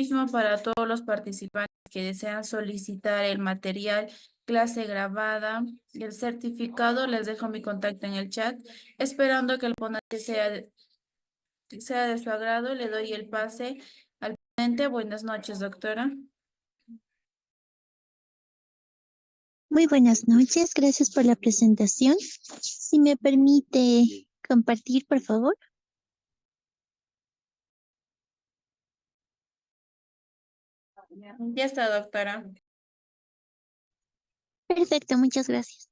mismo para todos los participantes que desean solicitar el material, clase grabada y el certificado. Les dejo mi contacto en el chat, esperando que el ponente sea de su agrado. Le doy el pase al ponente. Buenas noches, doctora. Muy buenas noches, gracias por la presentación. Si me permite compartir, por favor. Ya está, doctora. Perfecto, muchas gracias.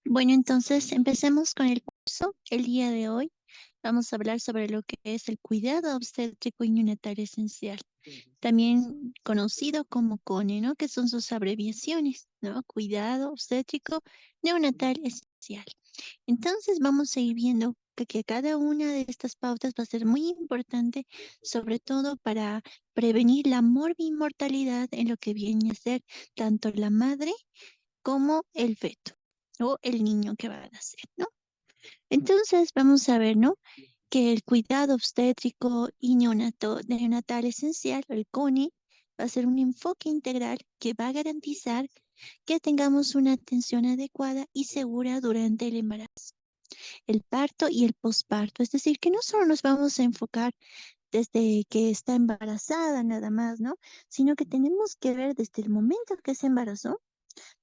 Bueno, entonces empecemos con el curso. El día de hoy vamos a hablar sobre lo que es el cuidado obstétrico y neonatal esencial, también conocido como CONE, ¿no? Que son sus abreviaciones, ¿no? Cuidado obstétrico neonatal esencial. Entonces vamos a ir viendo que cada una de estas pautas va a ser muy importante, sobre todo para prevenir la morbimortalidad en lo que viene a ser tanto la madre como el feto o el niño que va a nacer, ¿no? Entonces vamos a ver, ¿no? Que el cuidado obstétrico y neonatal esencial, el CONI, va a ser un enfoque integral que va a garantizar que tengamos una atención adecuada y segura durante el embarazo, el parto y el posparto. Es decir, que no solo nos vamos a enfocar desde que está embarazada nada más, ¿no? Sino que tenemos que ver desde el momento que se embarazó,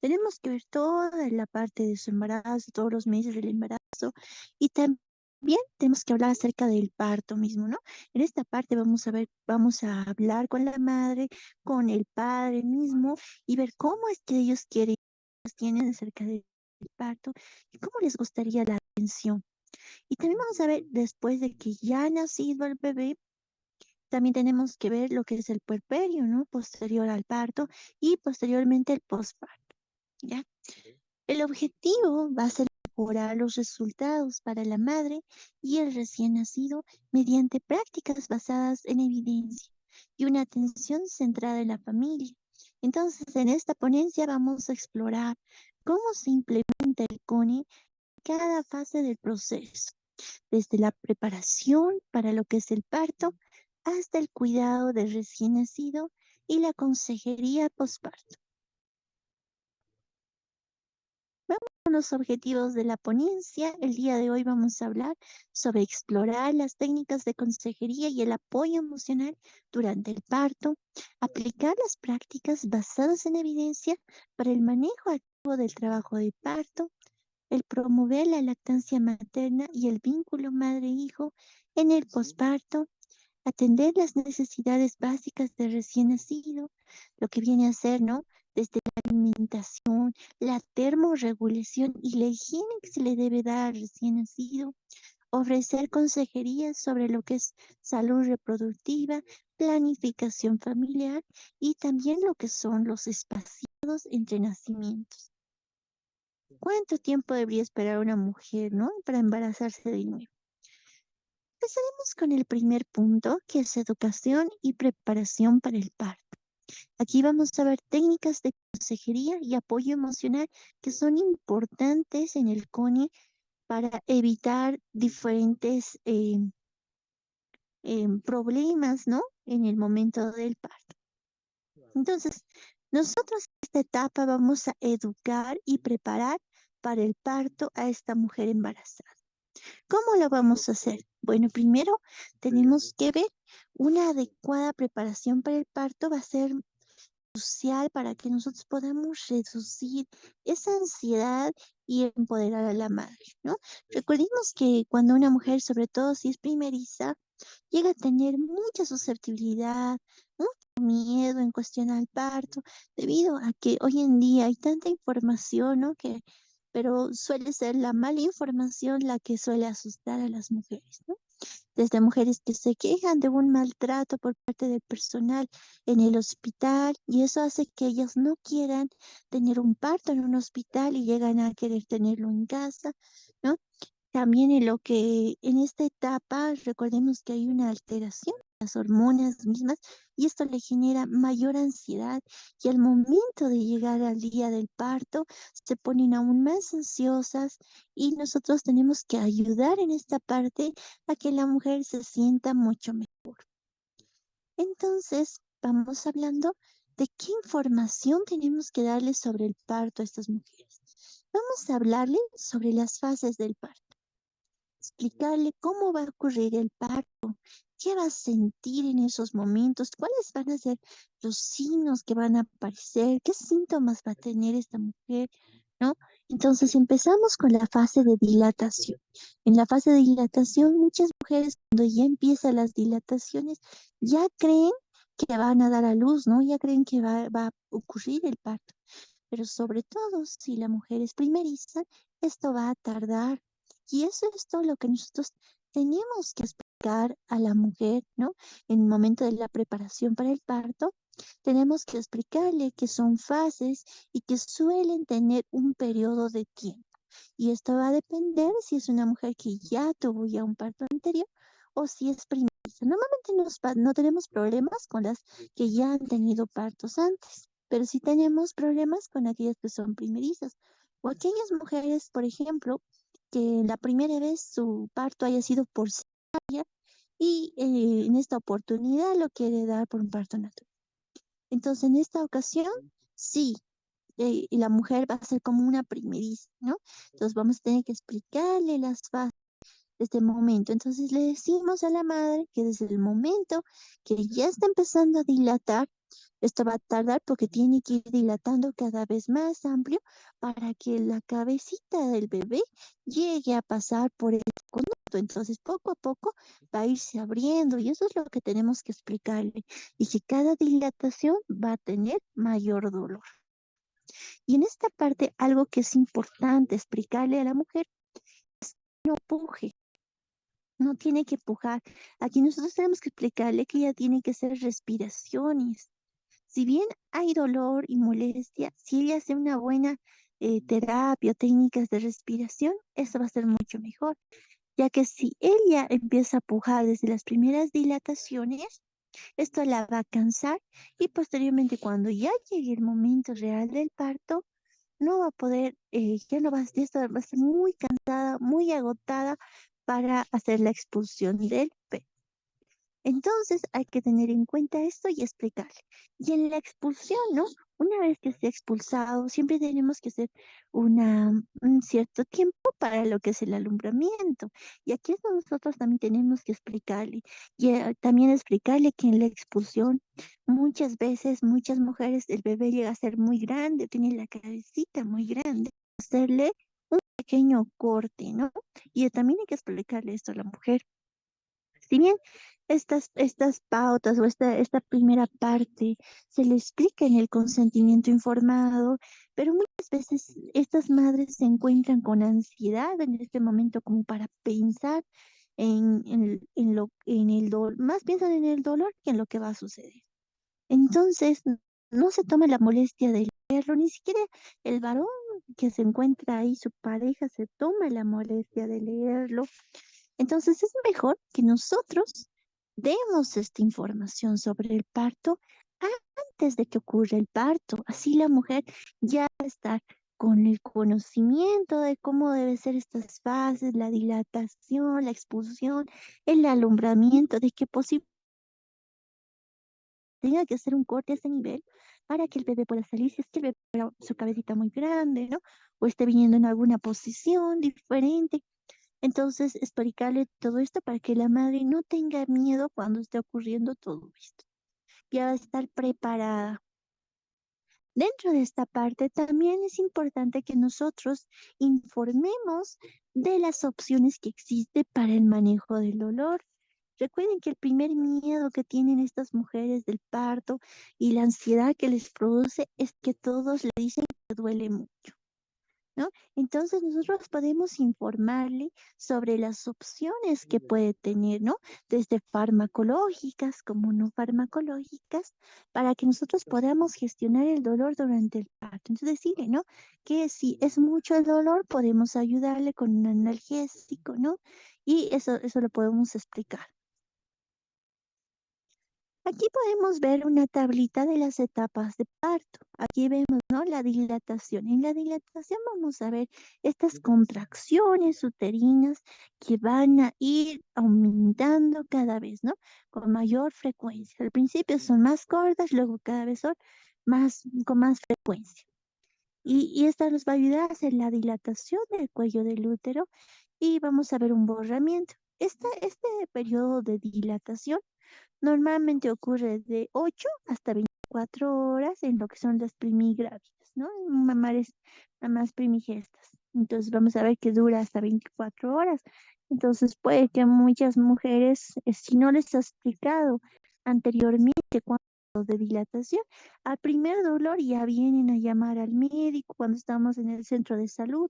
tenemos que ver toda la parte de su embarazo, todos los meses del embarazo y también tenemos que hablar acerca del parto mismo, ¿no? En esta parte vamos a ver, vamos a hablar con la madre, con el padre mismo y ver cómo es que ellos quieren, tienen acerca del parto y cómo les gustaría la atención. Y también vamos a ver, después de que ya ha nacido el bebé, también tenemos que ver lo que es el puerperio, ¿no? Posterior al parto y posteriormente el posparto, ¿ya? El objetivo va a ser mejorar los resultados para la madre y el recién nacido mediante prácticas basadas en evidencia y una atención centrada en la familia. Entonces, en esta ponencia vamos a explorar cómo se implementa el CONE en cada fase del proceso, desde la preparación para lo que es el parto hasta el cuidado del recién nacido y la consejería posparto. Vamos con los objetivos de la ponencia. El día de hoy vamos a hablar sobre explorar las técnicas de consejería y el apoyo emocional durante el parto, aplicar las prácticas basadas en evidencia para el manejo activo del trabajo de parto, el promover la lactancia materna y el vínculo madre-hijo en el posparto, atender las necesidades básicas del recién nacido, lo que viene a ser, ¿no? Desde la alimentación, la termorregulación y la higiene que se le debe dar al recién nacido, ofrecer consejerías sobre lo que es salud reproductiva, planificación familiar y también lo que son los espaciados entre nacimientos. ¿Cuánto tiempo debería esperar una mujer, ¿no? Para embarazarse de nuevo? Empezaremos con el primer punto, que es educación y preparación para el parto. Aquí vamos a ver técnicas de consejería y apoyo emocional que son importantes en el CONE para evitar diferentes problemas, ¿no? En el momento del parto. Entonces, nosotros en esta etapa vamos a educar y preparar para el parto a esta mujer embarazada. ¿Cómo lo vamos a hacer? Bueno, primero tenemos que ver una adecuada preparación para el parto va a ser crucial para que nosotros podamos reducir esa ansiedad y empoderar a la madre, ¿no? Recordemos que cuando una mujer, sobre todo si es primeriza, llega a tener mucha susceptibilidad, mucho miedo en cuestión al parto, debido a que hoy en día hay tanta información, ¿no? Pero suele ser la mala información la que suele asustar a las mujeres, ¿no? Desde mujeres que se quejan de un maltrato por parte del personal en el hospital y eso hace que ellas no quieran tener un parto en un hospital y llegan a querer tenerlo en casa, ¿no? También en esta etapa, recordemos que hay una alteración de las hormonas mismas y esto le genera mayor ansiedad y al momento de llegar al día del parto se ponen aún más ansiosas y nosotros tenemos que ayudar en esta parte a que la mujer se sienta mucho mejor. Entonces, vamos hablando de qué información tenemos que darles sobre el parto a estas mujeres. Vamos a hablarle sobre las fases del parto, explicarle cómo va a ocurrir el parto, qué va a sentir en esos momentos, cuáles van a ser los signos que van a aparecer, qué síntomas va a tener esta mujer, ¿no? Entonces empezamos con la fase de dilatación. En la fase de dilatación, muchas mujeres cuando ya empiezan las dilataciones, ya creen que van a dar a luz, ¿no? Ya creen que va a ocurrir el parto. Pero sobre todo, si la mujer es primeriza, esto va a tardar. Y eso es todo lo que nosotros tenemos que explicar a la mujer, ¿no? En el momento de la preparación para el parto, tenemos que explicarle que son fases y que suelen tener un periodo de tiempo. Y esto va a depender si es una mujer que ya tuvo ya un parto anterior o si es primeriza. Normalmente no tenemos problemas con las que ya han tenido partos antes, pero sí tenemos problemas con aquellas que son primerizas o aquellas mujeres, por ejemplo, que la primera vez su parto haya sido por cesárea y en esta oportunidad lo quiere dar por un parto natural. Entonces, en esta ocasión, sí, y la mujer va a ser como una primeriza, ¿no? Entonces, vamos a tener que explicarle las fases de este momento. Entonces, le decimos a la madre que desde el momento que ya está empezando a dilatar, esto va a tardar porque tiene que ir dilatando cada vez más amplio para que la cabecita del bebé llegue a pasar por el conducto. Entonces, poco a poco va a irse abriendo y eso es lo que tenemos que explicarle. Y que cada dilatación va a tener mayor dolor. Y en esta parte, algo que es importante explicarle a la mujer, no puje, no tiene que pujar. Aquí nosotros tenemos que explicarle que ella tiene que hacer respiraciones. Si bien hay dolor y molestia, si ella hace una buena terapia o técnicas de respiración, eso va a ser mucho mejor, ya que si ella empieza a pujar desde las primeras dilataciones, esto la va a cansar y posteriormente cuando ya llegue el momento real del parto, no va a poder, ya no va, ya va a estar muy cansada, muy agotada para hacer la expulsión del bebé. Entonces hay que tener en cuenta esto y explicarle. Y en la expulsión, ¿no? Una vez que esté expulsado, siempre tenemos que hacer un cierto tiempo para lo que es el alumbramiento. Y aquí es donde nosotros también tenemos que explicarle. Y también explicarle que en la expulsión, muchas veces, muchas mujeres, el bebé llega a ser muy grande, tiene la cabecita muy grande. Hacerle un pequeño corte, ¿no? Y también hay que explicarle esto a la mujer. Si bien estas pautas o esta primera parte se le explica en el consentimiento informado, pero muchas veces estas madres se encuentran con ansiedad en este momento como para pensar en el dolor, más piensan en el dolor que en lo que va a suceder. Entonces, no se toma la molestia de leerlo, ni siquiera el varón que se encuentra ahí, su pareja, se toma la molestia de leerlo. Entonces es mejor que nosotros demos esta información sobre el parto antes de que ocurra el parto. Así la mujer ya va a estar con el conocimiento de cómo deben ser estas fases, la dilatación, la expulsión, el alumbramiento, de que posiblemente tenga que hacer un corte a ese nivel para que el bebé pueda salir, si es que el bebé tiene su cabecita muy grande, ¿no? O esté viniendo en alguna posición diferente. Entonces, explicarle todo esto para que la madre no tenga miedo cuando esté ocurriendo todo esto. Ya va a estar preparada. Dentro de esta parte también es importante que nosotros informemos de las opciones que existe para el manejo del dolor. Recuerden que el primer miedo que tienen estas mujeres del parto y la ansiedad que les produce es que todos le dicen que duele mucho. ¿no? Entonces nosotros podemos informarle sobre las opciones que puede tener, ¿no? Desde farmacológicas como no farmacológicas, para que nosotros podamos gestionar el dolor durante el parto. Entonces decirle, ¿no? Que si es mucho el dolor, podemos ayudarle con un analgésico, ¿no? Y eso lo podemos explicar. Aquí podemos ver una tablita de las etapas de parto. Aquí vemos, ¿no? La dilatación. En la dilatación vamos a ver estas contracciones uterinas que van a ir aumentando cada vez, ¿no? Con mayor frecuencia. Al principio son más cortas, luego cada vez son con más frecuencia. Y esta nos va a ayudar a hacer la dilatación del cuello del útero y vamos a ver un borramiento. Este periodo de dilatación normalmente ocurre de 8 hasta 24 horas en lo que son las primigrávidas, ¿no? Mamás primigestas. Entonces vamos a ver que dura hasta 24 horas. Entonces puede que muchas mujeres, si no les has explicado anteriormente cuánto de dilatación, al primer dolor ya vienen a llamar al médico cuando estamos en el centro de salud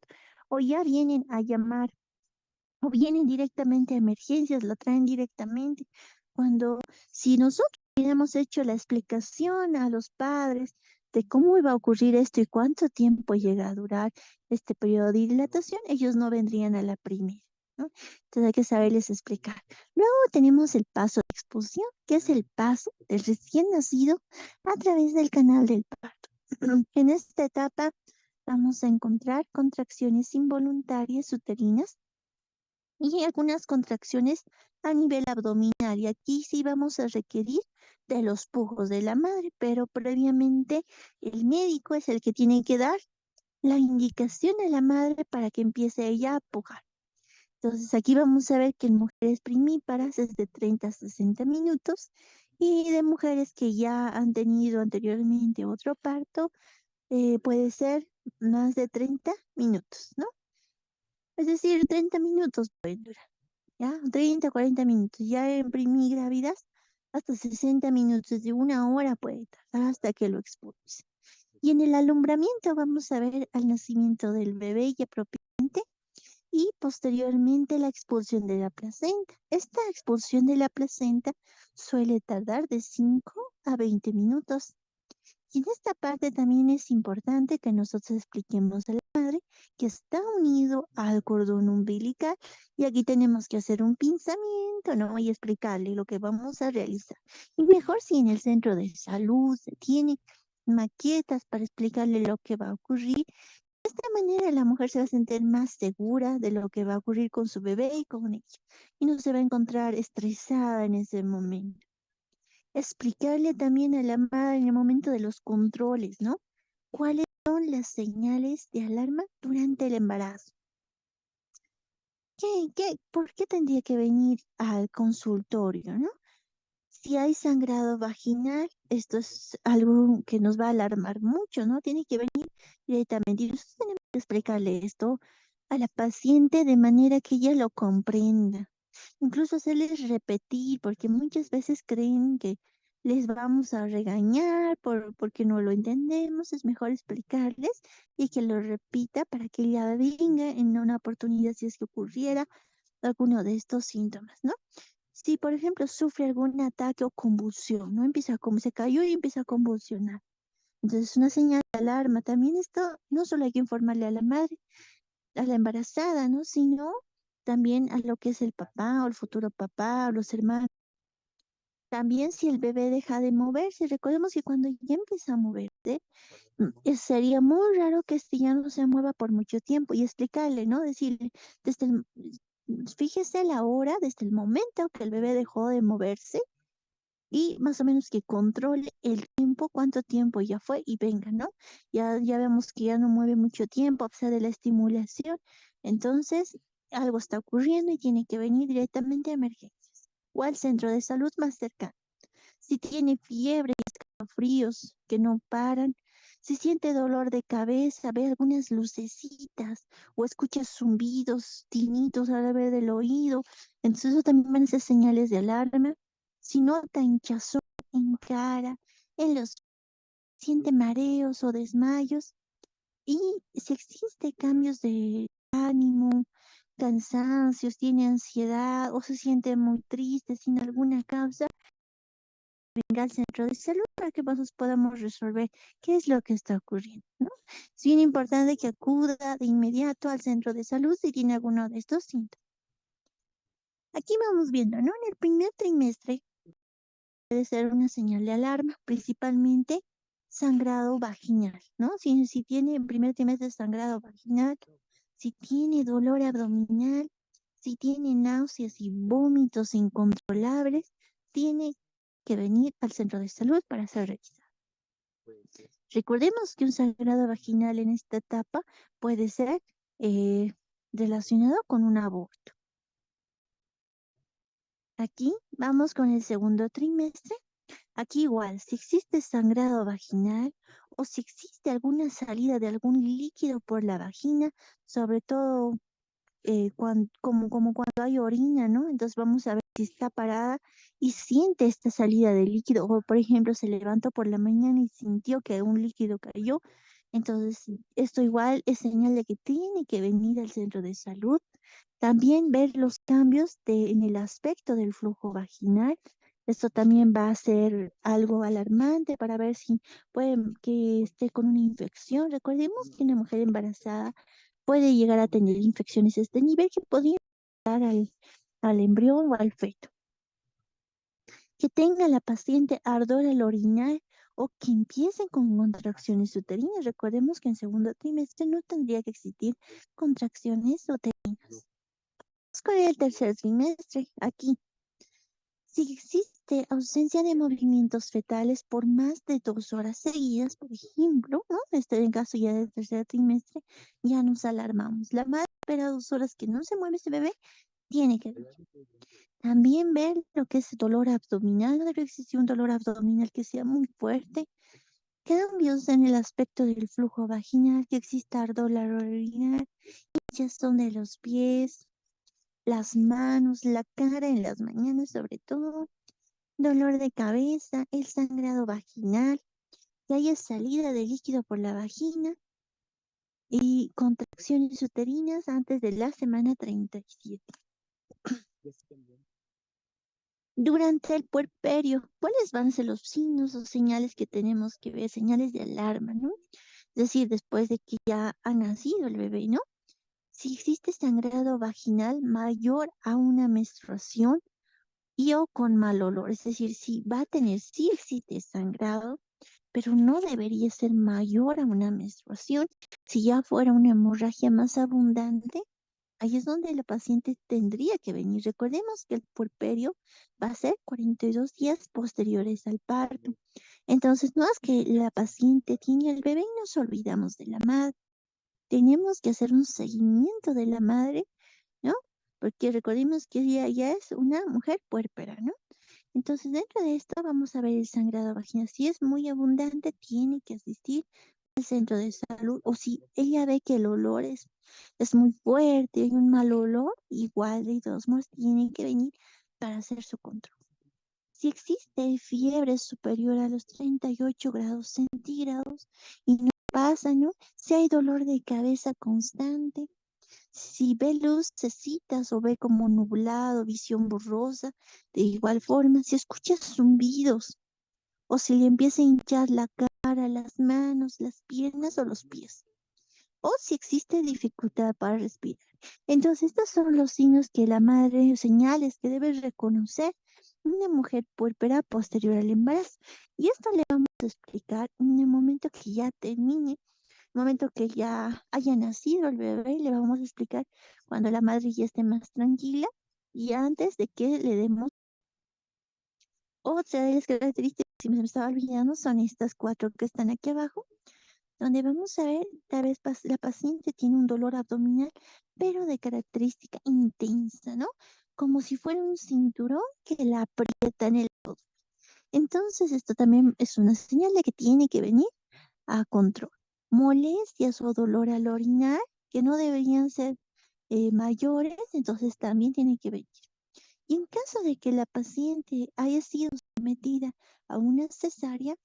o ya vienen a llamar o vienen directamente a emergencias, lo traen directamente. Cuando, si nosotros hubiéramos hecho la explicación a los padres de cómo iba a ocurrir esto y cuánto tiempo llega a durar este periodo de dilatación, ellos no vendrían a la primera, ¿no? Entonces hay que saberles explicar. Luego tenemos el paso de expulsión, que es el paso del recién nacido a través del canal del parto. En esta etapa vamos a encontrar contracciones involuntarias uterinas y algunas contracciones a nivel abdominal. Y aquí sí vamos a requerir de los pujos de la madre, pero previamente el médico es el que tiene que dar la indicación a la madre para que empiece ella a pujar. Entonces aquí vamos a ver que en mujeres primíparas es de 30 a 60 minutos y de mujeres que ya han tenido anteriormente otro parto puede ser más de 30 minutos, ¿no? Es decir, 30 minutos pueden durar. ¿Ya? 30, 40 minutos. Ya en primigrávidas, hasta 60 minutos, de una hora puede tardar hasta que lo expulse. Y en el alumbramiento vamos a ver al nacimiento del bebé ya propiamente y posteriormente la expulsión de la placenta. Esta expulsión de la placenta suele tardar de 5 a 20 minutos. Y en esta parte también es importante que nosotros expliquemos a la madre que está unido al cordón umbilical y aquí tenemos que hacer un pinzamiento, ¿no? Y explicarle lo que vamos a realizar. Y mejor si en el centro de salud se tiene maquetas para explicarle lo que va a ocurrir. De esta manera la mujer se va a sentir más segura de lo que va a ocurrir con su bebé y con ella. Y no se va a encontrar estresada en ese momento. Explicarle también a la madre en el momento de los controles, ¿no? ¿Cuáles son las señales de alarma durante el embarazo? ¿Por qué tendría que venir al consultorio, no? Si hay sangrado vaginal, esto es algo que nos va a alarmar mucho, ¿no? Tiene que venir directamente. Y nosotros tenemos que explicarle esto a la paciente de manera que ella lo comprenda. Incluso hacerles repetir, porque muchas veces creen que les vamos a regañar porque no lo entendemos. Es mejor explicarles y que lo repita para que ella venga en una oportunidad si es que ocurriera alguno de estos síntomas, ¿no? Si, por ejemplo, sufre algún ataque o convulsión, ¿no? Empieza como se cayó y empieza a convulsionar. Entonces, es una señal de alarma. También esto no solo hay que informarle a la madre, a la embarazada, ¿no? Sino también a lo que es el papá o el futuro papá o los hermanos. También si el bebé deja de moverse, recordemos que cuando ya empieza a moverse, sería muy raro que este ya no se mueva por mucho tiempo y explicarle, ¿no? Decirle, desde fíjese la hora, desde el momento que el bebé dejó de moverse y más o menos que controle el tiempo, cuánto tiempo ya fue y venga, ¿no? Ya vemos que ya no mueve mucho tiempo a pesar de la estimulación. Entonces, algo está ocurriendo y tiene que venir directamente a emergencias o al centro de salud más cercano. Si tiene fiebre y escalofríos que no paran, si siente dolor de cabeza, ve algunas lucecitas o escucha zumbidos, tinitos al ver del oído, entonces eso también van a ser señales de alarma. Si nota hinchazón en cara, en los siente mareos o desmayos, Y si existe cambios de ánimo, cansancios, tiene ansiedad o se siente muy triste sin alguna causa, venga al centro de salud para que nosotros podamos resolver qué es lo que está ocurriendo, ¿no? Es bien importante que acuda de inmediato al centro de salud si tiene alguno de estos síntomas. Aquí vamos viendo, ¿no? En el primer trimestre puede ser una señal de alarma, principalmente sangrado vaginal, ¿no? Si tiene en primer trimestre sangrado vaginal, si tiene dolor abdominal, si tiene náuseas y vómitos incontrolables, tiene que venir al centro de salud para ser revisado. Recordemos que un sangrado vaginal en esta etapa puede ser eh, relacionado con un aborto. Aquí vamos con el segundo trimestre. Aquí igual, si existe sangrado vaginal o si existe alguna salida de algún líquido por la vagina, sobre todo como cuando hay orina, ¿no? Entonces vamos a ver si está parada y siente esta salida de líquido, o por ejemplo se levantó por la mañana y sintió que un líquido cayó. Entonces, esto igual es señal de que tiene que venir al centro de salud. También ver los cambios en el aspecto del flujo vaginal. Esto también va a ser algo alarmante para ver si puede que esté con una infección. Recordemos que una mujer embarazada puede llegar a tener infecciones de este nivel que podrían dar al embrión o al feto. Que tenga la paciente ardor al orinar o que empiecen con contracciones uterinas. Recordemos que en segundo trimestre no tendría que existir contracciones uterinas. Vamos con el tercer trimestre. Aquí, si existe ausencia de movimientos fetales por más de 2 horas seguidas, por ejemplo, ¿no? En caso ya del tercer trimestre, ya nos alarmamos. La madre espera 2 horas que no se mueve ese bebé, tiene que ver. También ver lo que es dolor abdominal, no debe existir un dolor abdominal que sea muy fuerte. Cambios en el aspecto del flujo vaginal, que exista ardor al orinar, hinchazón de los pies, las manos, la cara en las mañanas sobre todo, dolor de cabeza, el sangrado vaginal, que haya salida de líquido por la vagina y contracciones uterinas antes de la semana 37. Durante el puerperio, ¿cuáles van a ser los signos o señales que tenemos que ver? Señales de alarma, ¿no? Es decir, después de que ya ha nacido el bebé, ¿no? Si existe sangrado vaginal mayor a una menstruación y o con mal olor, es decir, si va a tener, sí existe sangrado, pero no debería ser mayor a una menstruación. Si ya fuera una hemorragia más abundante, ahí es donde la paciente tendría que venir. Recordemos que el puerperio va a ser 42 días posteriores al parto. Entonces, no es que la paciente tiene el bebé y nos olvidamos de la madre. Tenemos que hacer un seguimiento de la madre, ¿no? Porque recordemos que ella ya es una mujer puérpera, ¿no? Entonces, dentro de esto vamos a ver el sangrado vaginal. Si es muy abundante, tiene que asistir al centro de salud. O si ella ve que el olor es muy fuerte, hay un mal olor, igual de todos modos tiene que venir para hacer su control. Si existe fiebre superior a los 38 grados centígrados y no pasa, ¿no? Si hay dolor de cabeza constante, si ve lucecitas o ve como nublado, visión borrosa, de igual forma, si escucha zumbidos o si le empieza a hinchar la cara, las manos, las piernas o los pies, o si existe dificultad para respirar. Entonces, estos son los signos que la madre, señales que debe reconocer una mujer puérpera posterior al embarazo. Y esto le vamos a explicar en el momento que ya termine momento que ya haya nacido el bebé, le vamos a explicar cuando la madre ya esté más tranquila y antes de que le demos otra de las características, si me estaba olvidando, son estas cuatro que están aquí abajo, donde vamos a ver, tal vez la paciente tiene un dolor abdominal, pero de característica intensa, ¿no? Como si fuera un cinturón que la aprieta en el todo. Entonces, esto también es una señal de que tiene que venir a control. Molestias o dolor al orinar que no deberían ser mayores, entonces también tiene que venir. Y en caso de que la paciente haya sido sometida a una cesárea,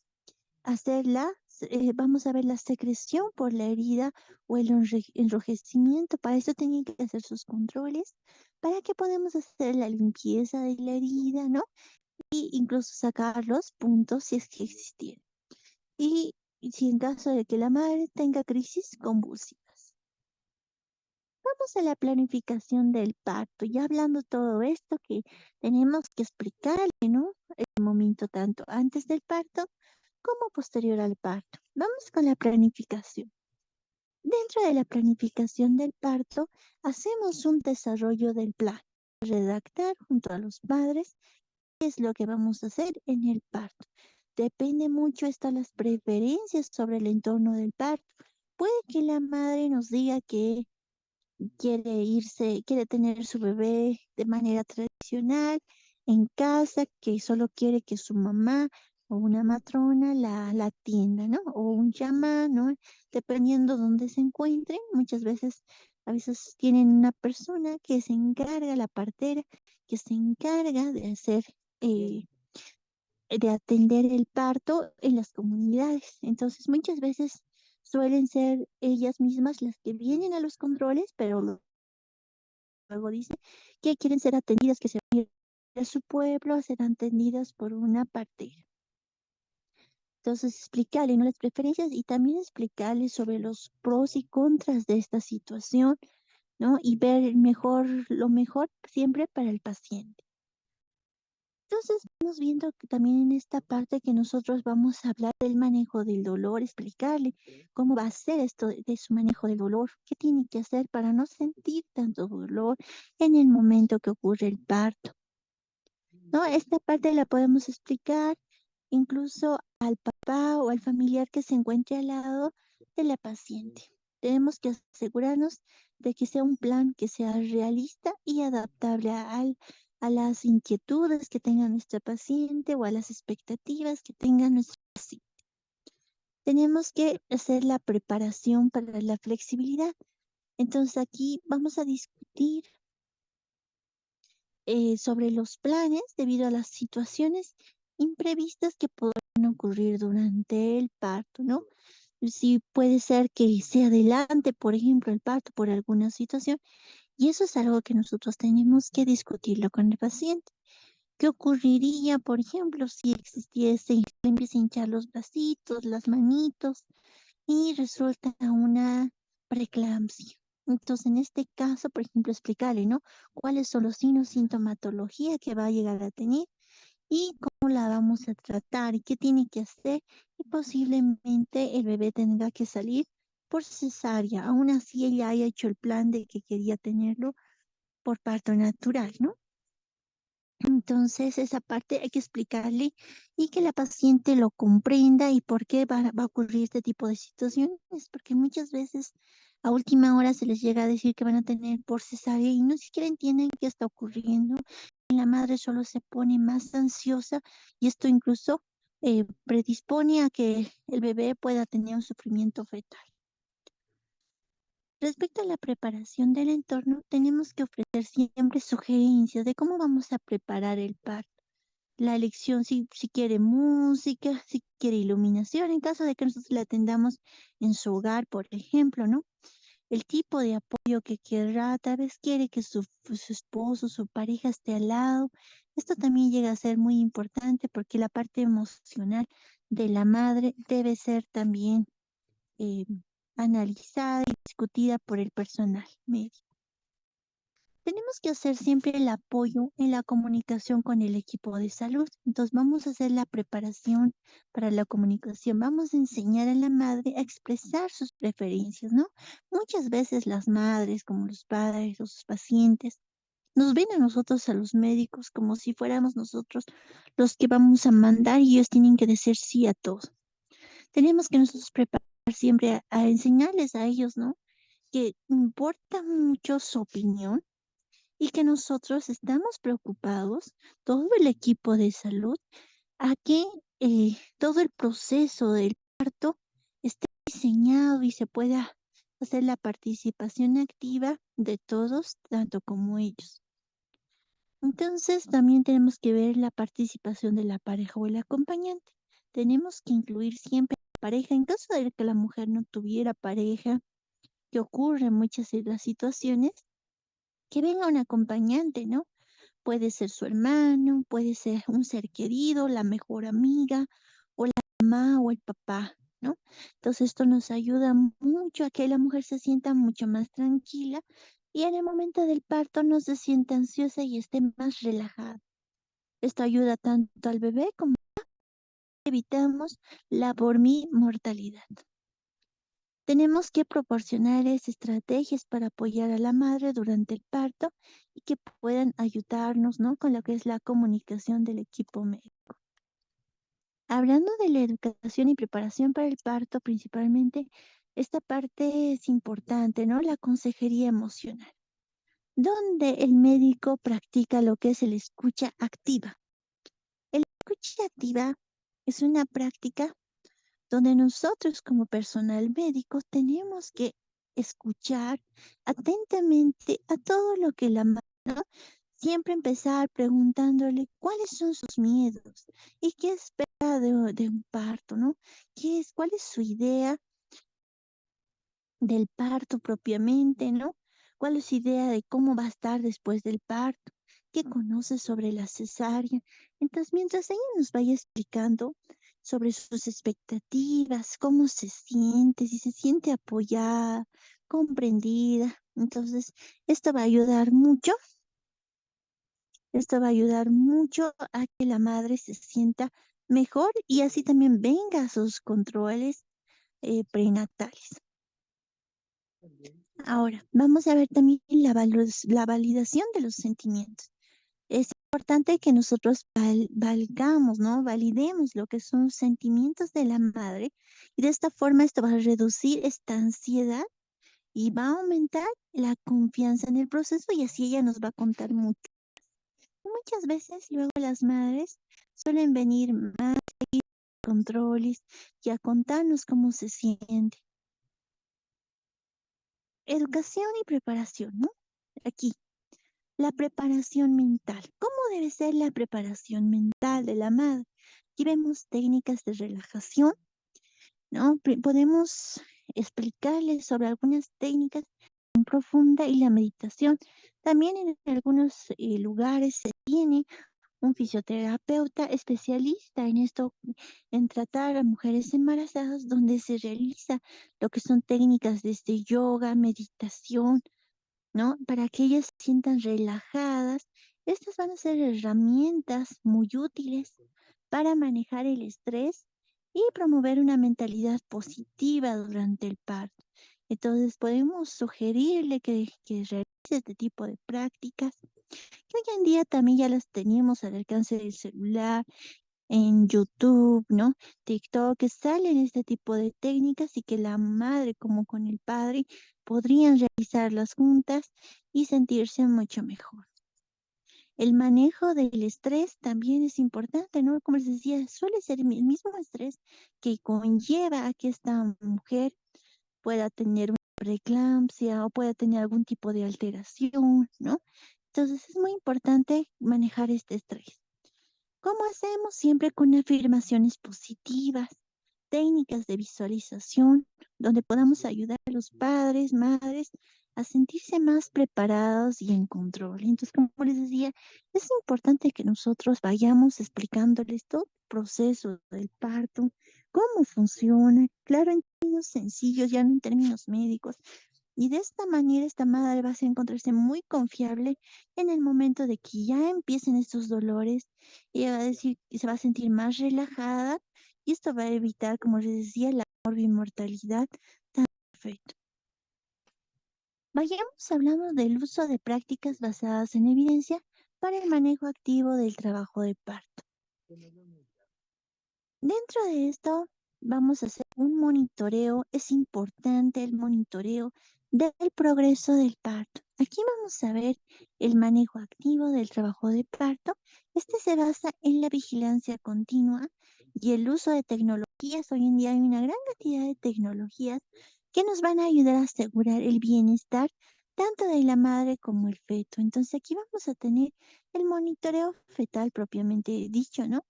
vamos a ver la secreción por la herida o el enrojecimiento. Para eso tienen que hacer sus controles, para que podamos hacer la limpieza de la herida, ¿no? Y incluso sacar los puntos si es que existieran. Y si en caso de que la madre tenga crisis convulsivas. Vamos a la planificación del parto. Ya hablando todo esto que tenemos que explicarle, ¿no? El momento tanto antes del parto como posterior al parto. Vamos con la planificación. Dentro de la planificación del parto, hacemos un desarrollo del plan. Redactar junto a los padres qué es lo que vamos a hacer en el parto. Depende mucho esto las preferencias sobre el entorno del parto. Puede que la madre nos diga que quiere tener su bebé de manera tradicional en casa, que solo quiere que su mamá o una matrona la atienda, ¿no? O un chamán, ¿no? Dependiendo dónde se encuentren, a veces tienen una persona que se encarga, la partera, que se encarga eh, de atender el parto en las comunidades. Entonces, muchas veces suelen ser ellas mismas las que vienen a los controles, pero luego dice que quieren ser atendidas, que se van a ir a su pueblo a ser atendidas por una partera. Entonces, explicarle, ¿no? Las preferencias y también explicarle sobre los pros y contras de esta situación, ¿no? Y ver lo mejor siempre para el paciente. Entonces, vamos viendo que también en esta parte que nosotros vamos a hablar del manejo del dolor, explicarle cómo va a ser esto de su manejo del dolor, qué tiene que hacer para no sentir tanto dolor en el momento que ocurre el parto. ¿No? Esta parte la podemos explicar incluso al papá o al familiar que se encuentre al lado de la paciente. Tenemos que asegurarnos de que sea un plan que sea realista y adaptable a las inquietudes que tenga nuestra paciente o a las expectativas que tenga nuestra paciente. Tenemos que hacer la preparación para la flexibilidad. Entonces aquí vamos a discutir sobre los planes debido a las situaciones imprevistas que podrán ocurrir durante el parto, ¿no? Si puede ser que se adelante, por ejemplo, el parto por alguna situación, y eso es algo que nosotros tenemos que discutirlo con el paciente. ¿Qué ocurriría, por ejemplo, si existiese, le empieza a hinchar los bracitos, las manitos, y resulta una preeclampsia? Entonces, en este caso, por ejemplo, explicarle, ¿no? Cuáles son los signos, sintomatología que va a llegar a tener y cómo la vamos a tratar y qué tiene que hacer y posiblemente el bebé tenga que salir por cesárea. Aún así, ella haya hecho el plan de que quería tenerlo por parto natural, ¿no? Entonces, esa parte hay que explicarle y que la paciente lo comprenda y por qué va a ocurrir este tipo de situaciones, porque muchas veces a última hora se les llega a decir que van a tener por cesárea y no siquiera entienden qué está ocurriendo. Y la madre solo se pone más ansiosa y esto incluso predispone a que el bebé pueda tener un sufrimiento fetal. Respecto a la preparación del entorno, tenemos que ofrecer siempre sugerencias de cómo vamos a preparar el parto. La elección, si quiere música, si quiere iluminación, en caso de que nosotros la atendamos en su hogar, por ejemplo, ¿no? El tipo de apoyo que querrá, tal vez quiere que su esposo, su pareja esté al lado. Esto también llega a ser muy importante porque la parte emocional de la madre debe ser también eh, analizada y discutida por el personal médico. Tenemos que hacer siempre el apoyo en la comunicación con el equipo de salud. Entonces vamos a hacer la preparación para la comunicación. Vamos a enseñar a la madre a expresar sus preferencias, ¿no? Muchas veces las madres, como los padres o sus pacientes, nos ven a nosotros, a los médicos, como si fuéramos nosotros los que vamos a mandar y ellos tienen que decir sí a todo. Tenemos que nosotros preparar siempre a enseñarles a ellos, ¿no? Que importa mucho su opinión y que nosotros estamos preocupados, todo el equipo de salud, a que todo el proceso del parto esté diseñado y se pueda hacer la participación activa de todos, tanto como ellos. Entonces, también tenemos que ver la participación de la pareja o el acompañante. tenemos que incluir siempre a la pareja. En caso de que la mujer no tuviera pareja, que ocurre en muchas de las situaciones, que venga un acompañante, ¿no? Puede ser su hermano, puede ser un ser querido, la mejor amiga, o la mamá o el papá, ¿no? Entonces esto nos ayuda mucho a que la mujer se sienta mucho más tranquila y en el momento del parto no se sienta ansiosa y esté más relajada. Esto ayuda tanto al bebé como evitamos la mortalidad. Tenemos que proporcionarles estrategias para apoyar a la madre durante el parto y que puedan ayudarnos, ¿no? Con lo que es la comunicación del equipo médico. Hablando de la educación y preparación para el parto, principalmente, esta parte es importante, ¿no? La consejería emocional, donde el médico practica lo que es el escucha activa. El escucha activa es una práctica donde nosotros como personal médico tenemos que escuchar atentamente a todo lo que la madre, ¿no? Siempre empezar preguntándole cuáles son sus miedos y qué espera de un parto, ¿no? ¿Cuál es su idea del parto propiamente, ¿no? ¿Cuál es su idea de cómo va a estar después del parto? ¿Qué conoce sobre la cesárea? Entonces, mientras ella nos vaya explicando sobre sus expectativas, cómo se siente, si se siente apoyada, comprendida, entonces esto va a ayudar mucho a que la madre se sienta mejor y así también venga a sus controles prenatales. Ahora, vamos a ver también la validación de los sentimientos. Es importante que nosotros valgamos, ¿no? Validemos lo que son sentimientos de la madre y de esta forma esto va a reducir esta ansiedad y va a aumentar la confianza en el proceso y así ella nos va a contar mucho. Muchas veces luego las madres suelen venir más controles y a contarnos cómo se siente. Educación y preparación, ¿no? Aquí. La preparación mental. ¿Cómo debe ser la preparación mental de la madre? Aquí vemos técnicas de relajación, ¿no? Podemos explicarles sobre algunas técnicas en profunda y la meditación. También en algunos lugares se tiene un fisioterapeuta especialista en esto, en tratar a mujeres embarazadas, donde se realiza lo que son técnicas desde yoga, meditación, ¿no? Para que ellas se sientan relajadas. Estas van a ser herramientas muy útiles para manejar el estrés y promover una mentalidad positiva durante el parto. Entonces podemos sugerirle que realice este tipo de prácticas, que hoy en día también ya las tenemos al alcance del celular, en YouTube, ¿no? TikTok, que salen este tipo de técnicas y que la madre como con el padre podrían realizarlas juntas y sentirse mucho mejor. El manejo del estrés también es importante, ¿no? Como les decía, suele ser el mismo estrés que conlleva a que esta mujer pueda tener una preeclampsia o pueda tener algún tipo de alteración, ¿no? Entonces es muy importante manejar este estrés. ¿Cómo hacemos? Siempre con afirmaciones positivas, técnicas de visualización, donde podamos ayudar a los padres, madres, a sentirse más preparados y en control. Entonces, como les decía, es importante que nosotros vayamos explicándoles todo el proceso del parto, cómo funciona, claro, en términos sencillos, ya no en términos médicos, y de esta manera, esta madre va a encontrarse muy confiable en el momento de que ya empiecen estos dolores. Ella va a decir que se va a sentir más relajada y esto va a evitar, como les decía, la morbimortalidad tan perfecto. Vayamos hablando del uso de prácticas basadas en evidencia para el manejo activo del trabajo de parto. Dentro de esto, vamos a hacer un monitoreo. Es importante el monitoreo del progreso del parto. Aquí vamos a ver el manejo activo del trabajo de parto. Este se basa en la vigilancia continua y el uso de tecnologías. Hoy en día hay una gran cantidad de tecnologías que nos van a ayudar a asegurar el bienestar tanto de la madre como el feto. Entonces aquí vamos a tener el monitoreo fetal propiamente dicho, ¿no?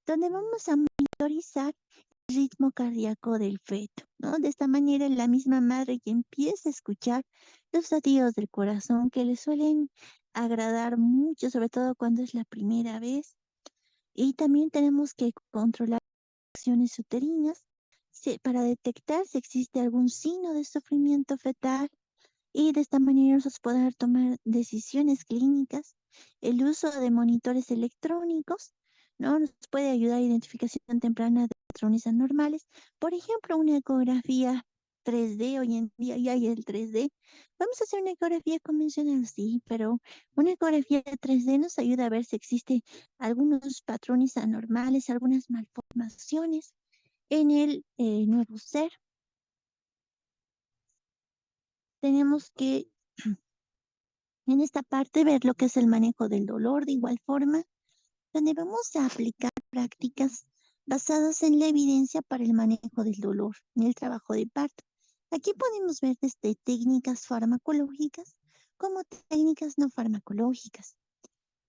Donde vamos a monitorizar el ritmo cardíaco del feto, ¿no? De esta manera, la misma madre que empieza a escuchar los latidos del corazón que le suelen agradar mucho, sobre todo cuando es la primera vez. Y también tenemos que controlar acciones uterinas para detectar si existe algún signo de sufrimiento fetal y de esta manera nosotros poder tomar decisiones clínicas. El uso de monitores electrónicos, ¿no? Nos puede ayudar a identificación temprana de patrones anormales. Por ejemplo, una ecografía 3D, hoy en día ya hay el 3D. Vamos a hacer una ecografía convencional, sí, pero una ecografía 3D nos ayuda a ver si existe algunos patrones anormales, algunas malformaciones en el nuevo ser. Tenemos que en esta parte ver lo que es el manejo del dolor de igual forma, donde vamos a aplicar prácticas basadas en la evidencia para el manejo del dolor en el trabajo de parto. Aquí podemos ver desde técnicas farmacológicas como técnicas no farmacológicas.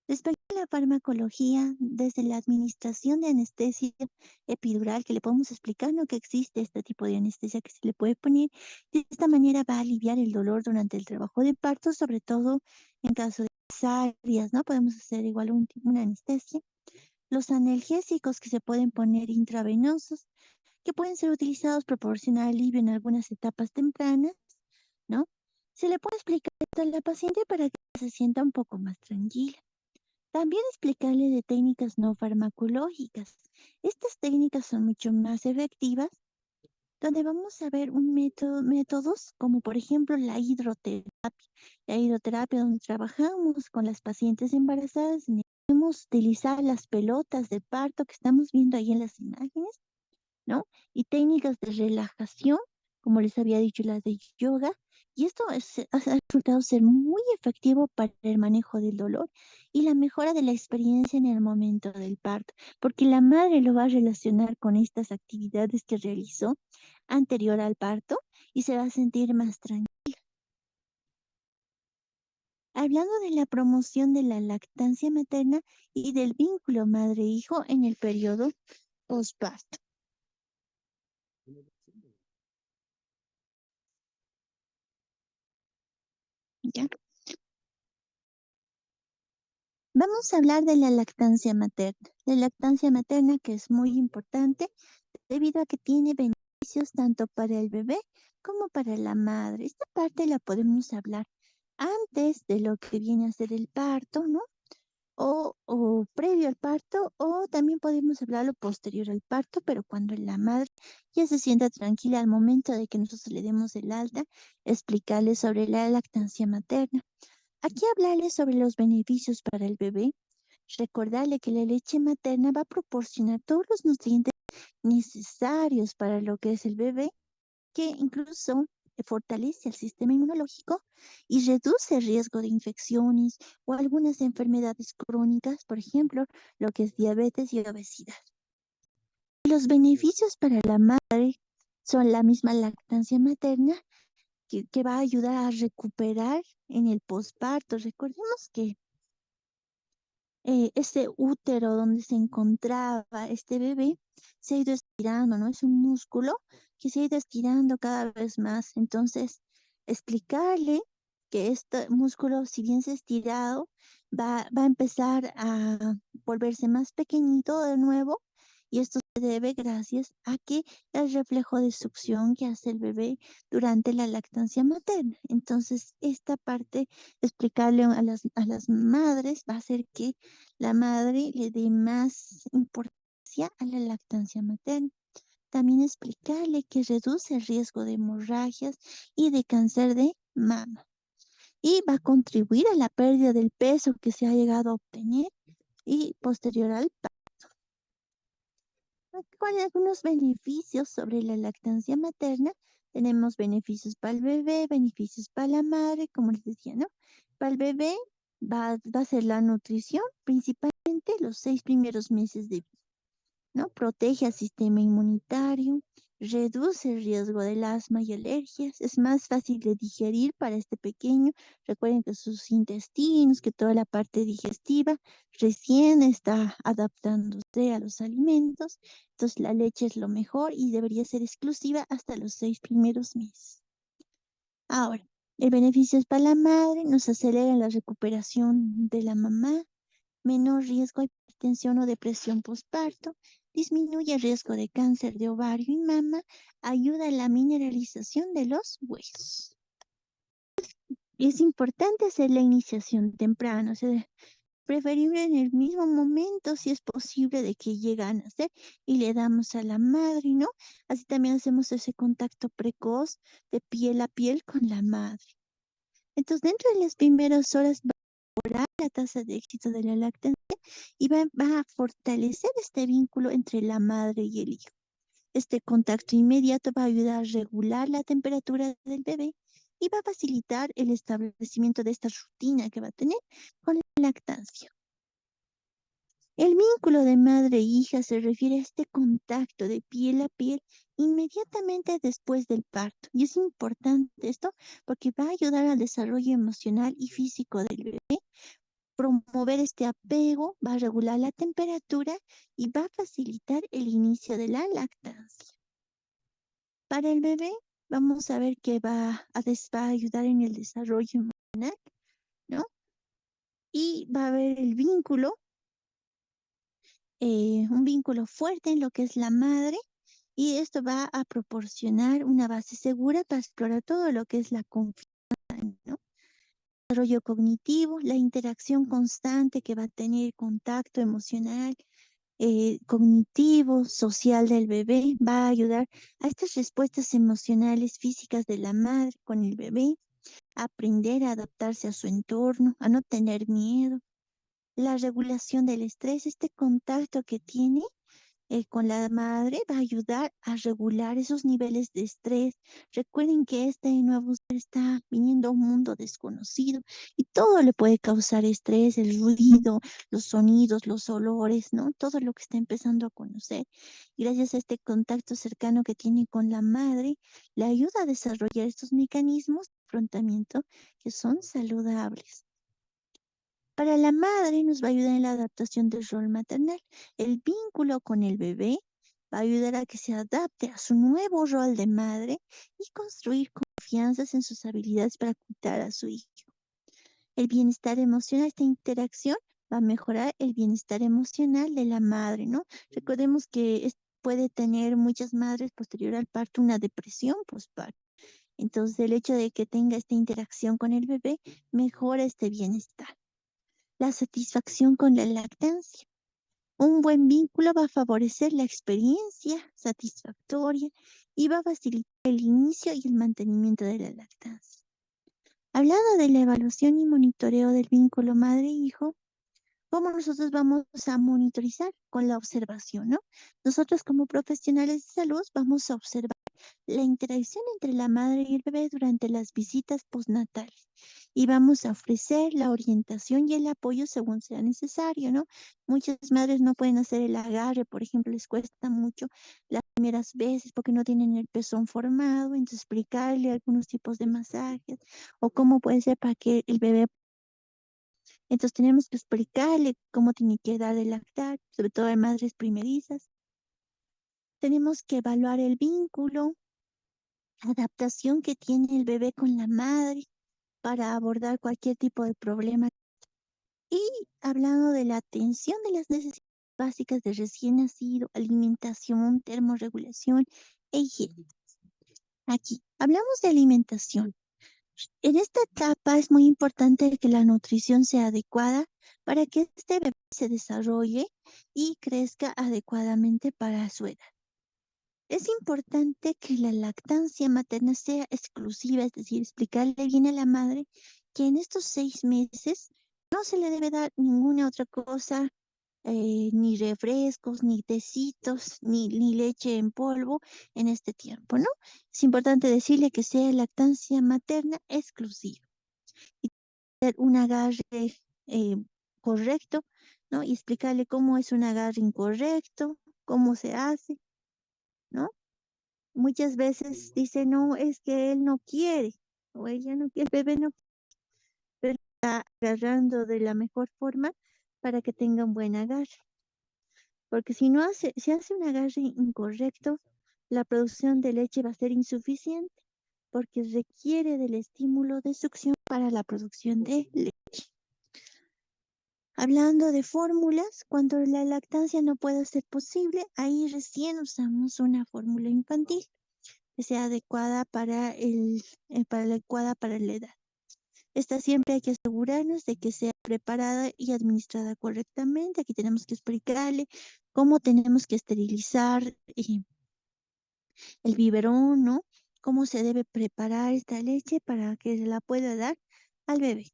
Respecto a la farmacología, desde la administración de anestesia epidural, que le podemos explicar, ¿no? Que existe este tipo de anestesia que se le puede poner, de esta manera va a aliviar el dolor durante el trabajo de parto, sobre todo en caso de cesáreas, ¿no? Podemos hacer igual una anestesia. Los analgésicos que se pueden poner intravenosos, que pueden ser utilizados proporcionar alivio en algunas etapas tempranas, ¿no? Se le puede explicar esto a la paciente para que se sienta un poco más tranquila. También explicarle de técnicas no farmacológicas. Estas técnicas son mucho más efectivas, donde vamos a ver métodos como por ejemplo la hidroterapia. La hidroterapia donde trabajamos con las pacientes embarazadas, podemos utilizar las pelotas de parto que estamos viendo ahí en las imágenes, ¿no? Y técnicas de relajación, como les había dicho, las de yoga. Y esto ha resultado ser muy efectivo para el manejo del dolor y la mejora de la experiencia en el momento del parto, porque la madre lo va a relacionar con estas actividades que realizó anterior al parto y se va a sentir más tranquila. Hablando de la promoción de la lactancia materna y del vínculo madre-hijo en el periodo postparto. ¿Ya? Vamos a hablar de la lactancia materna. La lactancia materna que es muy importante debido a que tiene beneficios tanto para el bebé como para la madre. Esta parte la podemos hablar antes de lo que viene a ser el parto, ¿no? O previo al parto, o también podemos hablarlo posterior al parto, pero cuando la madre ya se sienta tranquila al momento de que nosotros le demos el alta, explicarle sobre la lactancia materna. Aquí hablarle sobre los beneficios para el bebé. Recordarle que la leche materna va a proporcionar todos los nutrientes necesarios para lo que es el bebé, que incluso fortalece el sistema inmunológico y reduce el riesgo de infecciones o algunas enfermedades crónicas, por ejemplo, lo que es diabetes y obesidad. Los beneficios para la madre son la misma lactancia materna que va a ayudar a recuperar en el posparto. Recordemos que ese útero donde se encontraba este bebé se ha ido estirando, ¿no? Es un músculo que se ha ido estirando cada vez más. Entonces, explicarle que este músculo, si bien se ha estirado, va a empezar a volverse más pequeñito de nuevo. Y esto se debe gracias a que el reflejo de succión que hace el bebé durante la lactancia materna. Entonces, esta parte, explicarle a las madres va a hacer que la madre le dé más importancia a la lactancia materna. También explicarle que reduce el riesgo de hemorragias y de cáncer de mama. Y va a contribuir a la pérdida del peso que se ha llegado a obtener y posterior al parto. ¿Cuáles algunos beneficios sobre la lactancia materna? Tenemos beneficios para el bebé, beneficios para la madre, como les decía, ¿no? Para el bebé va a ser la nutrición, principalmente los 6 primeros meses de vida, ¿no? Protege al sistema inmunitario, reduce el riesgo del asma y alergias, es más fácil de digerir para este pequeño. Recuerden que sus intestinos, que toda la parte digestiva recién está adaptándose a los alimentos, entonces la leche es lo mejor y debería ser exclusiva hasta los 6 primeros meses. Ahora, el beneficio es para la madre, nos acelera la recuperación de la mamá, menor riesgo de hipertensión o depresión postparto, disminuye el riesgo de cáncer de ovario y mama, ayuda en la mineralización de los huesos. Es importante hacer la iniciación temprana, o sea, preferible en el mismo momento, si es posible, de que llega a nacer y le damos a la madre, ¿no? Así también hacemos ese contacto precoz de piel a piel con la madre. Entonces, dentro de las primeras horas va a mejorar la tasa de éxito de la lactancia y va a fortalecer este vínculo entre la madre y el hijo. Este contacto inmediato va a ayudar a regular la temperatura del bebé y va a facilitar el establecimiento de esta rutina que va a tener con la lactancia. El vínculo de madre e hija se refiere a este contacto de piel a piel inmediatamente después del parto. Y es importante esto porque va a ayudar al desarrollo emocional y físico del bebé, promover este apego, va a regular la temperatura y va a facilitar el inicio de la lactancia. Para el bebé, vamos a ver que va a ayudar en el desarrollo emocional, ¿no? Y va a haber el vínculo, un vínculo fuerte en lo que es la madre, y esto va a proporcionar una base segura para explorar todo lo que es la confianza, ¿no? Desarrollo cognitivo, la interacción constante que va a tener contacto emocional, cognitivo, social del bebé, va a ayudar a estas respuestas emocionales físicas de la madre con el bebé, a aprender a adaptarse a su entorno, a no tener miedo. La regulación del estrés, este contacto que tiene con la madre va a ayudar a regular esos niveles de estrés. Recuerden que este nuevo ser está viniendo a un mundo desconocido y todo le puede causar estrés, el ruido, los sonidos, los olores, ¿no? Todo lo que está empezando a conocer. Y gracias a este contacto cercano que tiene con la madre, le ayuda a desarrollar estos mecanismos de afrontamiento que son saludables. Para la madre nos va a ayudar en la adaptación del rol maternal. El vínculo con el bebé va a ayudar a que se adapte a su nuevo rol de madre y construir confianzas en sus habilidades para cuidar a su hijo. El bienestar emocional, esta interacción va a mejorar el bienestar emocional de la madre, ¿no? Recordemos que puede tener muchas madres posterior al parto una depresión postparto. Entonces, el hecho de que tenga esta interacción con el bebé mejora este bienestar. La satisfacción con la lactancia. Un buen vínculo va a favorecer la experiencia satisfactoria y va a facilitar el inicio y el mantenimiento de la lactancia. Hablando de la evaluación y monitoreo del vínculo madre-hijo, ¿cómo nosotros vamos a monitorizar? Con la observación, ¿no? Nosotros como profesionales de salud vamos a observar la interacción entre la madre y el bebé durante las visitas postnatales y vamos a ofrecer la orientación y el apoyo según sea necesario, ¿no? Muchas madres no pueden hacer el agarre, por ejemplo, les cuesta mucho las primeras veces porque no tienen el pezón formado, entonces explicarle algunos tipos de masajes o cómo puede ser para que el bebé. Entonces tenemos que explicarle cómo tiene que dar de lactar, sobre todo en madres primerizas. Tenemos que evaluar el vínculo, adaptación que tiene el bebé con la madre para abordar cualquier tipo de problema. Y hablando de la atención de las necesidades básicas de recién nacido, alimentación, termorregulación e higiene. Aquí hablamos de alimentación. En esta etapa es muy importante que la nutrición sea adecuada para que este bebé se desarrolle y crezca adecuadamente para su edad. Es importante que la lactancia materna sea exclusiva, es decir, explicarle bien a la madre que en estos 6 meses no se le debe dar ninguna otra cosa, ni refrescos, ni tecitos, ni leche en polvo en este tiempo, ¿no? Es importante decirle que sea lactancia materna exclusiva y tener un agarre eh, correcto, ¿no? Y explicarle cómo es un agarre incorrecto, cómo se hace, ¿no? Muchas veces dice, no, es que él no quiere, o ella no quiere, el bebé no, pero está agarrando de la mejor forma para que tenga un buen agarre. Porque si no hace, si hace un agarre incorrecto, la producción de leche va a ser insuficiente, porque requiere del estímulo de succión para la producción de leche. Hablando de fórmulas, cuando la lactancia no puede ser posible, ahí recién usamos una fórmula infantil que sea adecuada para la adecuada para la edad. Esta siempre hay que asegurarnos de que sea preparada y administrada correctamente. Aquí tenemos que explicarle cómo tenemos que esterilizar el biberón, ¿no? Cómo se debe preparar esta leche para que se la pueda dar al bebé.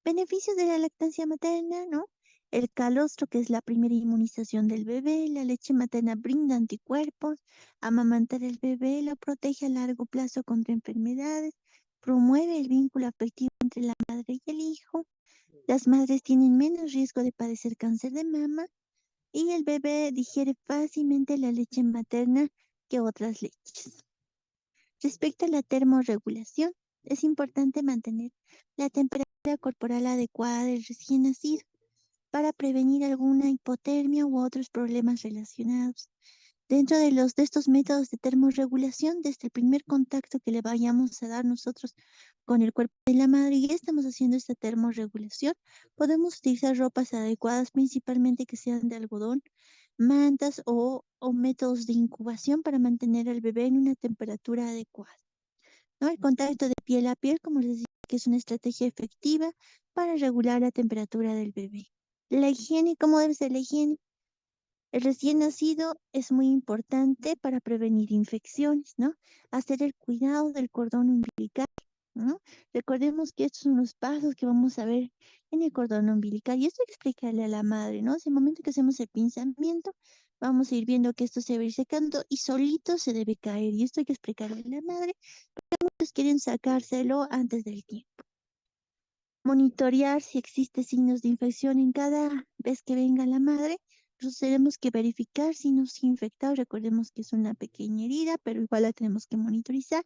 Beneficios de la lactancia materna, ¿no? El calostro, que es la primera inmunización del bebé, la leche materna brinda anticuerpos, amamantar el bebé lo protege a largo plazo contra enfermedades, promueve el vínculo afectivo entre la madre y el hijo, las madres tienen menos riesgo de padecer cáncer de mama y el bebé digiere fácilmente la leche materna que otras leches. Respecto a la termorregulación, es importante mantener la temperatura corporal adecuada del recién nacido para prevenir alguna hipotermia u otros problemas relacionados. Dentro de estos métodos de termorregulación, desde el primer contacto que le vayamos a dar nosotros con el cuerpo de la madre y ya estamos haciendo esta termorregulación, podemos utilizar ropas adecuadas, principalmente que sean de algodón, mantas o métodos de incubación para mantener al bebé en una temperatura adecuada, ¿no? El contacto de piel a piel, como les decía, que es una estrategia efectiva para regular la temperatura del bebé. La higiene, ¿cómo debe ser la higiene? El recién nacido es muy importante para prevenir infecciones, ¿no? Hacer el cuidado del cordón umbilical, ¿no? Recordemos que estos son los pasos que vamos a ver en el cordón umbilical y esto hay que explicarle a la madre, ¿no? Es el momento que hacemos el pinzamiento, vamos a ir viendo que esto se va a ir secando y solito se debe caer y esto hay que explicarle a la madre. Muchos quieren sacárselo antes del tiempo. Monitorear si existe signos de infección en cada vez que venga la madre. Nosotros tenemos que verificar si no se ha infectado. Recordemos que es una pequeña herida, pero igual la tenemos que monitorizar,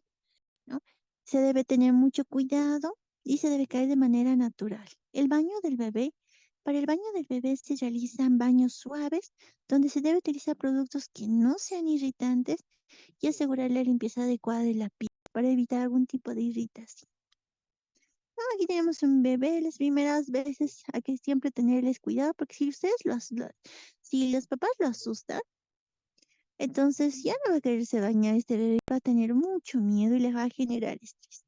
¿no? Se debe tener mucho cuidado y se debe caer de manera natural. El baño del bebé. Para el baño del bebé se realizan baños suaves, donde se debe utilizar productos que no sean irritantes y asegurar la limpieza adecuada de la piel para evitar algún tipo de irritación. Aquí tenemos un bebé, las primeras veces hay que siempre tenerles cuidado, porque si ustedes si los papás lo asustan, entonces ya no va a quererse bañar este bebé, va a tener mucho miedo y les va a generar estrés.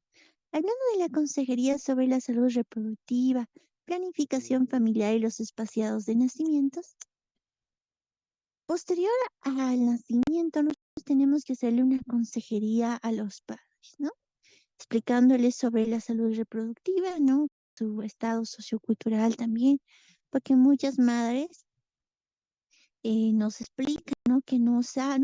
Hablando de la consejería sobre la salud reproductiva, planificación familiar y los espaciados de nacimientos, posterior al nacimiento, nosotros tenemos que hacerle una consejería a los padres, ¿no? Explicándoles sobre la salud reproductiva, ¿no? Su estado sociocultural también, porque muchas madres nos explican, ¿no? Que no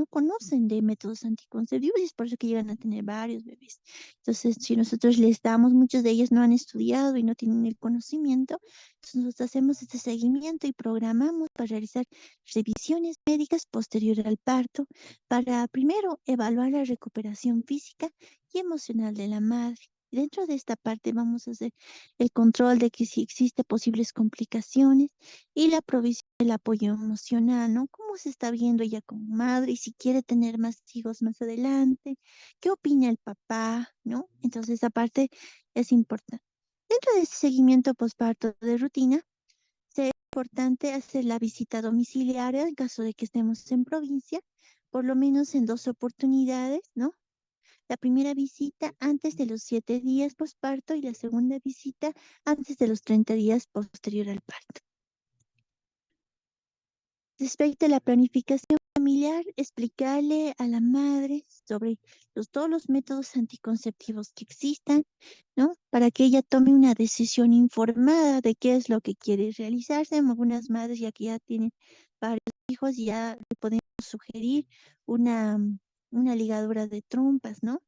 conocen de métodos anticonceptivos y es por eso que llegan a tener varios bebés. Entonces, si nosotros les damos, muchos de ellos no han estudiado y no tienen el conocimiento, entonces nosotros hacemos este seguimiento y programamos para realizar revisiones médicas posterior al parto, para primero evaluar la recuperación física y emocional de la madre. Dentro de esta parte vamos a hacer el control de que si existe posibles complicaciones y la provisión del apoyo emocional, ¿no? ¿Cómo se está viendo ella como madre y si quiere tener más hijos más adelante? ¿Qué opina el papá, ¿no? Entonces, esa parte es importante. Dentro de ese seguimiento posparto de rutina, es importante hacer la visita domiciliaria en caso de que estemos en provincia, por lo menos en 2 oportunidades, ¿no? La primera visita antes de los 7 días posparto y la segunda visita antes de los 30 días posterior al parto. Respecto a la planificación familiar, explicarle a la madre sobre todos los métodos anticonceptivos que existan, ¿no? Para que ella tome una decisión informada de qué es lo que quiere realizarse. Algunas madres ya que ya tienen varios hijos, ya le podemos sugerir una, una ligadura de trompas, ¿no?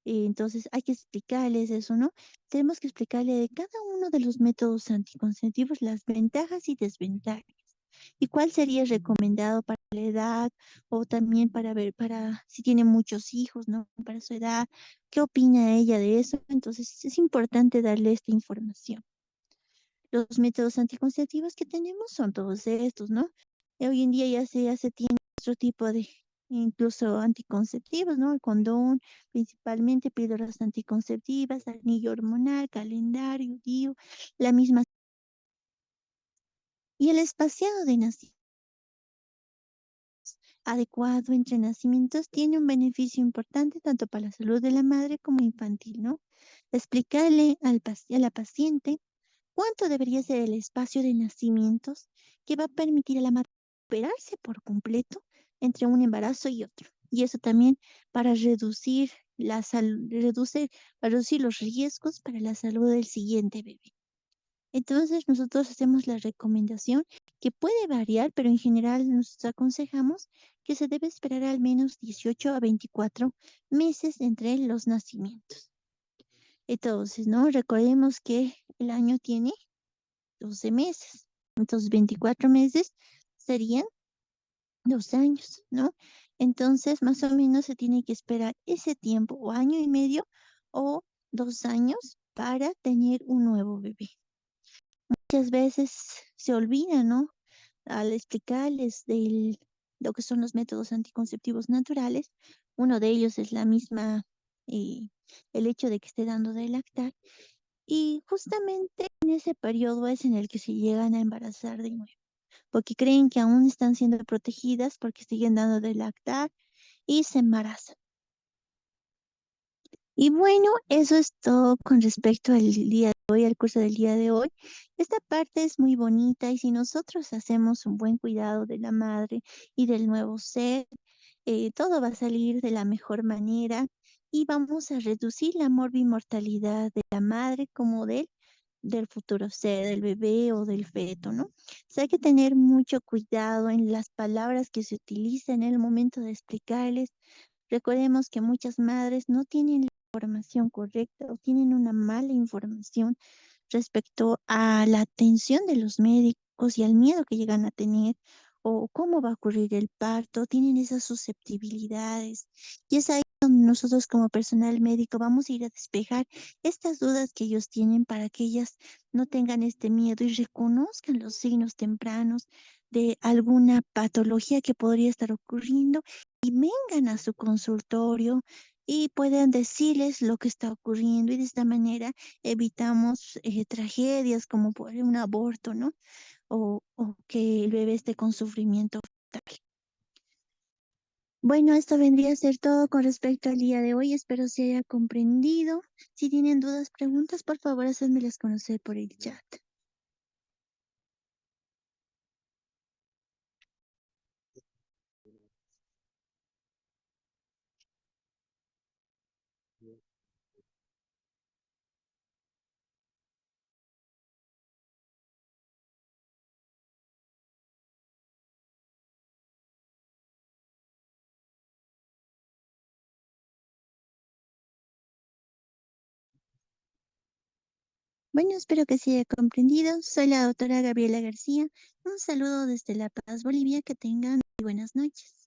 Entonces hay que explicarles eso, ¿no? Tenemos que explicarle de cada uno de los métodos anticonceptivos las ventajas y desventajas y cuál sería recomendado para la edad o también para ver, para si tiene muchos hijos, ¿no? Para su edad, ¿qué opina ella de eso? Entonces es importante darle esta información. Los métodos anticonceptivos que tenemos son todos estos, ¿no? Hoy en día ya se tiene otro tipo de, incluso anticonceptivos, ¿no? El condón, principalmente píldoras anticonceptivas, anillo hormonal, calendario, DIU, la misma. Y el espaciado de nacimiento adecuado entre nacimientos tiene un beneficio importante tanto para la salud de la madre como infantil, ¿no? Explicarle a la paciente cuánto debería ser el espacio de nacimientos que va a permitir a la madre operarse por completo entre un embarazo y otro. Y eso también para reducir para reducir los riesgos para la salud del siguiente bebé. Entonces, nosotros hacemos la recomendación que puede variar, pero en general nos aconsejamos que se debe esperar al menos 18 a 24 meses entre los nacimientos. Entonces, ¿no? Recordemos que el año tiene 12 meses. Entonces, 24 meses serían 2 años, ¿no? Entonces, más o menos se tiene que esperar ese tiempo, o año y medio, o 2 años para tener un nuevo bebé. Muchas veces se olvida, ¿no? Al explicarles lo que son los métodos anticonceptivos naturales, uno de ellos es la misma, eh, el hecho de que esté dando de lactar, y justamente en ese periodo es en el que se llegan a embarazar de nuevo, porque creen que aún están siendo protegidas porque siguen dando de lactar y se embarazan. Y bueno, eso es todo con respecto al día de hoy, al curso del día de hoy. Esta parte es muy bonita y si nosotros hacemos un buen cuidado de la madre y del nuevo ser, todo va a salir de la mejor manera y vamos a reducir la morbimortalidad de la madre como del futuro ser, del bebé o del feto, ¿no? O sea, hay que tener mucho cuidado en las palabras que se utilizan en el momento de explicarles. Recordemos que muchas madres no tienen la información correcta o tienen una mala información respecto a la atención de los médicos y al miedo que llegan a tener o cómo va a ocurrir el parto, tienen esas susceptibilidades. Y es ahí donde nosotros como personal médico vamos a ir a despejar estas dudas que ellos tienen para que ellas no tengan este miedo y reconozcan los signos tempranos de alguna patología que podría estar ocurriendo y vengan a su consultorio y puedan decirles lo que está ocurriendo y de esta manera evitamos tragedias como por un aborto, ¿no? O que el bebé esté con sufrimiento fetal. Bueno, esto vendría a ser todo con respecto al día de hoy. Espero se haya comprendido. Si tienen dudas, preguntas, por favor, hacedmelas conocer por el chat. Bueno, espero que se haya comprendido. Soy la doctora Gabriela García. Un saludo desde La Paz, Bolivia. Que tengan muy buenas noches.